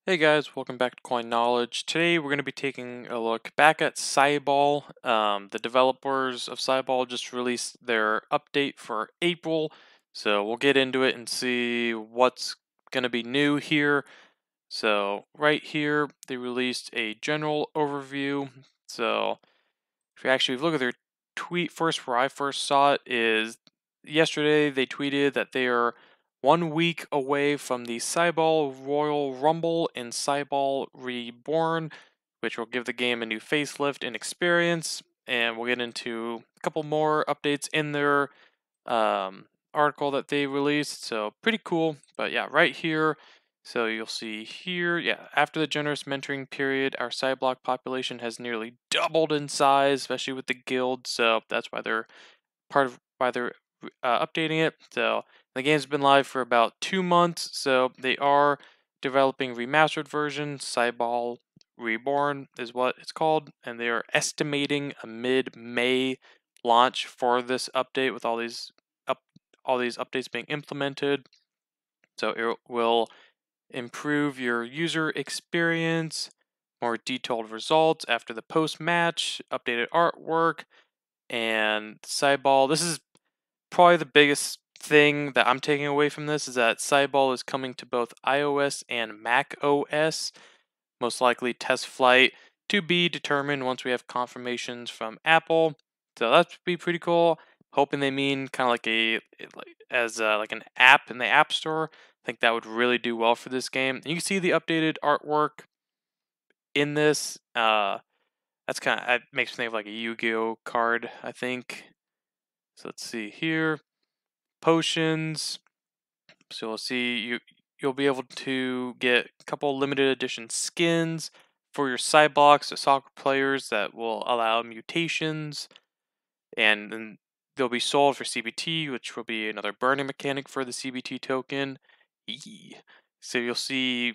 Hey guys, welcome back to Coin Knowledge. Today we're going to be taking a look back at Cyball. The developers of Cyball just released their update for April, so we'll get into it and see what's going to be new here. So right here, they released a general overview. So if you actually look at their tweet first, where I first saw it is yesterday they tweeted that they are 1 week away from the Cyball Royal Rumble and Cyball Reborn, which will give the game a new facelift and experience. And we'll get into a couple more updates in their article that they released. So pretty cool. But yeah, right here. So you'll see here, yeah, after the generous mentoring period, our Cyblock population has nearly doubled in size, especially with the guild. So that's why they're updating it. So the game's been live for about 2 months. So they are developing remastered version. Cyball Reborn is what it's called, and they are estimating a mid-May launch for this update with all these updates being implemented. So it will improve your user experience, more detailed results after the post-match, updated artwork, and Cyball. This is probably the biggest thing that I'm taking away from this is that Cyball is coming to both iOS and Mac OS. Most likely test flight to be determined once we have confirmations from Apple. So that'd be pretty cool. Hoping they mean kind of like like an app in the App Store. I think that would really do well for this game. And you can see the updated artwork in this. That's kind of that makes me think of like a Yu-Gi-Oh card, I think. So let's see here. Potions. So we'll see you'll be able to get a couple limited edition skins for your Cyblocks, the soccer players that will allow mutations, and then they'll be sold for CBT, which will be another burning mechanic for the CBT token. Eee. So you'll see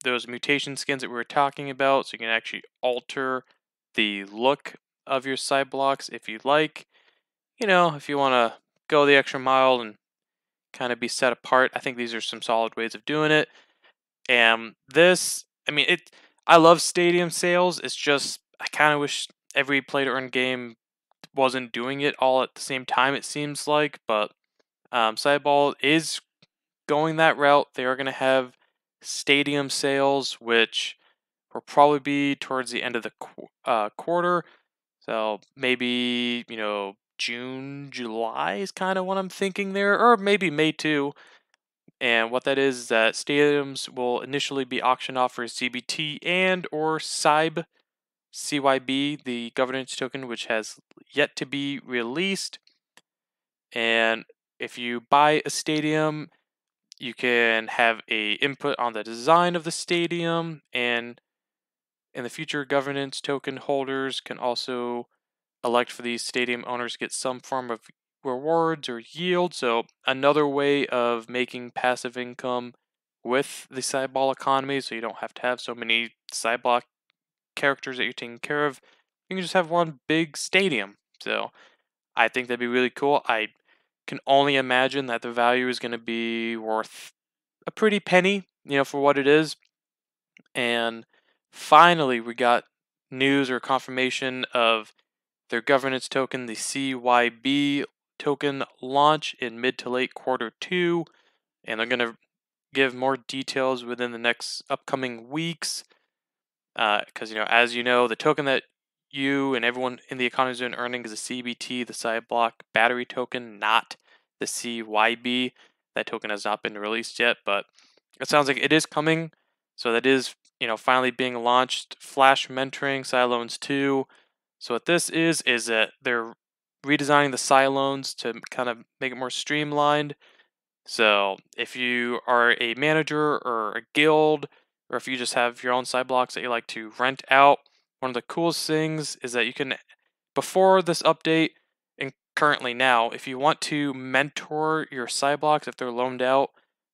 those mutation skins that we were talking about, so you can actually alter the look of your Cyblocks if you'd like. If you want to go the extra mile and kind of be set apart, I think these are some solid ways of doing it. And this, I mean, I love stadium sales. It's just I kind of wish every play to earn game wasn't doing it all at the same time. It seems like, but Sideball is going that route. They are going to have stadium sales, which will probably be towards the end of the quarter. So maybe June, July is kind of what I'm thinking there, or maybe May too. And what that is that stadiums will initially be auctioned off for CBT and or CYB, the governance token, which has yet to be released. And if you buy a stadium, you can have a input on the design of the stadium, and in the future, governance token holders can also elect for these stadium owners to get some form of rewards or yield. So another way of making passive income with the sideball economy, so you don't have to have so many sideblock characters that you're taking care of. You can just have one big stadium. So I think that'd be really cool. I can only imagine that the value is going to be worth a pretty penny, for what it is. And finally, we got news or confirmation of their governance token, the CYB token, launch in mid to late Q2, and they're going to give more details within the next upcoming weeks. Because as you know, the token that you and everyone in the economy is been earning is a CBT, the Cyblock battery token, not the CYB. That token has not been released yet, but it sounds like it is coming. So that is, finally being launched. Flash mentoring, Cyloans 2. So what this is that they're redesigning the Cyloans to kind of make it more streamlined. So if you are a manager or a guild, or if you just have your own side blocks that you like to rent out, one of the coolest things is that you can, before this update and currently now, if you want to mentor your side blocks, if they're loaned out,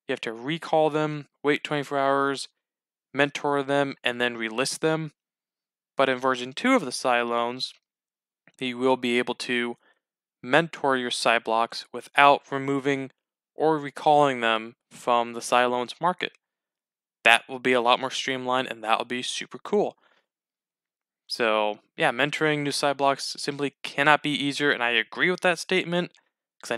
you have to recall them, wait 24 hours, mentor them, and then relist them. But in version 2 of the Cyloans, you will be able to mentor your side blocks without removing or recalling them from the Cyloans market. that will be a lot more streamlined, and that will be super cool. So yeah, mentoring new side blocks simply cannot be easier, and I agree with that statement because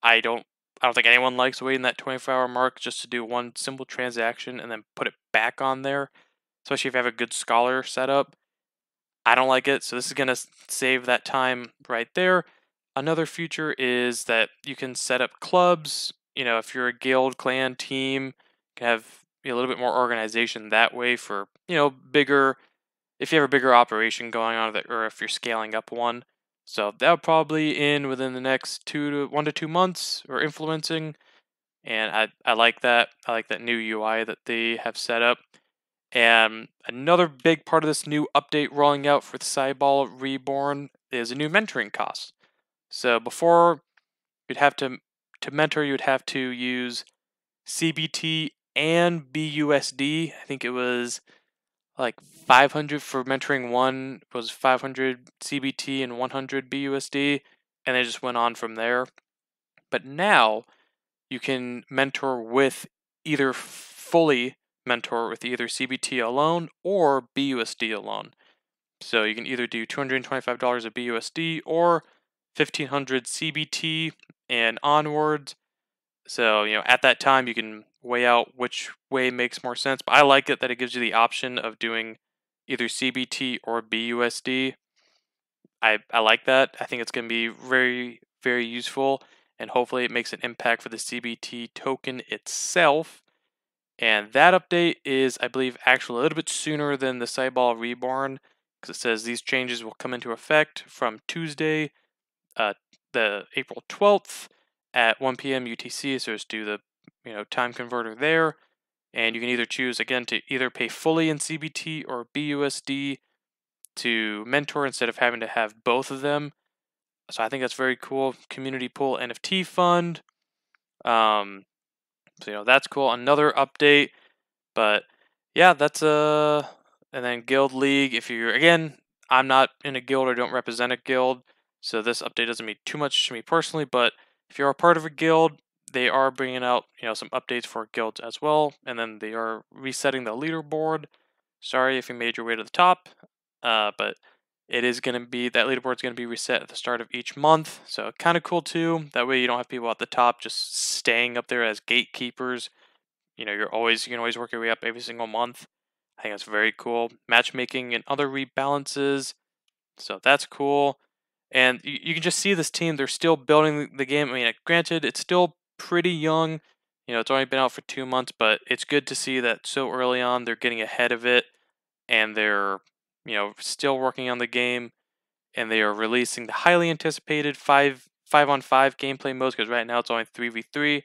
I don't think anyone likes waiting that 24-hour mark just to do one simple transaction and then put it back on there, especially if you have a good scholar set up. I don't like it, so this is gonna save that time right there. Another feature is that you can set up clubs. If you're a guild, clan, team, you can have a little bit more organization that way for bigger, if you have a bigger operation going on, or if you're scaling up one. So that'll probably end within the next 1 to 2 months or influencing, and I like that. I like that new UI that they have set up. And another big part of this new update rolling out for the Cyball Reborn is a new mentoring cost. So before, you'd have to mentor, you'd have to use CBT and BUSD. I think it was like 500 for mentoring one, was 500 CBT and 100 BUSD, and they just went on from there. But now you can mentor with either fully mentor with either CBT alone or BUSD alone. So you can either do $225 of BUSD or 1500 CBT and onwards. So, at that time you can weigh out which way makes more sense. But I like it that it gives you the option of doing either CBT or BUSD. I like that. I think it's going to be very, very useful, and hopefully it makes an impact for the CBT token itself. And that update is, I believe, actually a little bit sooner than the Cyball Reborn, because it says these changes will come into effect from Tuesday, the April 12th at 1 p.m. UTC. So just do the time converter there, and you can either choose again to either pay fully in CBT or BUSD to mentor instead of having to have both of them. So I think that's very cool. Community pool NFT fund. So that's cool. Another update, but yeah, that's and then guild league. If you're again, I'm not in a guild or don't represent a guild, so this update doesn't mean too much to me personally. But if you're a part of a guild, they are bringing out some updates for guilds as well, and then they are resetting the leaderboard. Sorry if you made your way to the top, but it is going to be, that leaderboard is going to be reset at the start of each month. So kind of cool too. That way you don't have people at the top just staying up there as gatekeepers. You can always work your way up every single month. I think that's very cool. Matchmaking and other rebalances. So that's cool. And you can just see this team, they're still building the game. I mean, granted, it's still pretty young. It's only been out for 2 months, but it's good to see that so early on they're getting ahead of it, and they're still working on the game, and they are releasing the highly anticipated 5-on-5 gameplay modes, because right now it's only 3v3,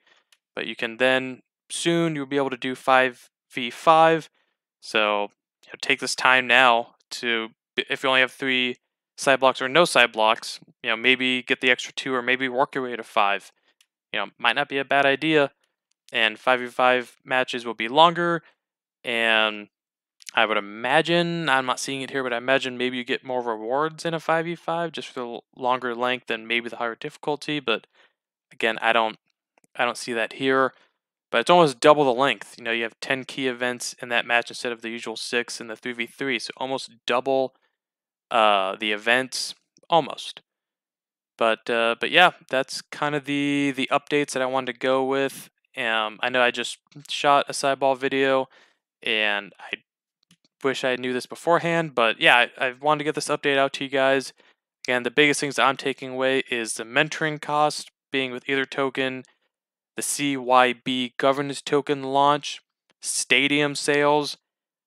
but you can then soon you'll be able to do 5v5. So take this time now to, if you only have 3 side blocks or no side blocks, maybe get the extra 2 or maybe work your way to 5. Might not be a bad idea, and 5v5 matches will be longer, and I would imagine, I'm not seeing it here, but I imagine maybe you get more rewards in a 5v5 just for the longer length and maybe the higher difficulty. But again, I don't see that here. But it's almost double the length. You have 10 key events in that match instead of the usual 6 in the 3v3. So almost double the events, almost. But yeah, that's kind of the updates that I wanted to go with. I know I just shot a sideball video, and I wish I knew this beforehand, but yeah, I wanted to get this update out to you guys. Again, the biggest things that I'm taking away is the mentoring cost being with either token, the CYB governance token launch, stadium sales,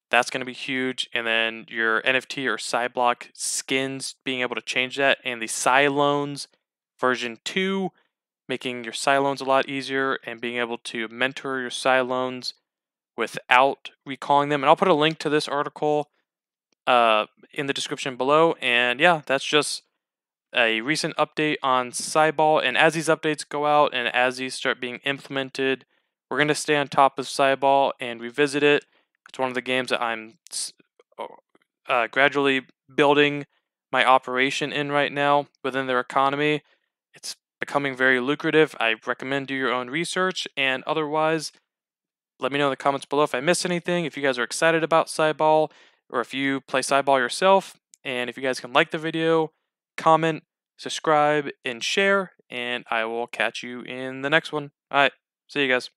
that's going to be huge, and then your NFT or Cyblock skins, being able to change that, and the Cyloans version 2, making your Cyloans a lot easier, and being able to mentor your Cyloans without recalling them. And I'll put a link to this article in the description below. And yeah, that's just a recent update on Cyball. And as these updates go out and as these start being implemented, we're going to stay on top of Cyball and revisit it. It's one of the games that I'm gradually building my operation in right now within their economy. It's becoming very lucrative. I recommend do your own research, and otherwise, Let me know in the comments below if I missed anything, if you guys are excited about Cyball, or if you play Cyball yourself. And if you guys can like the video, comment, subscribe, and share. And I will catch you in the next one. All right. See you guys.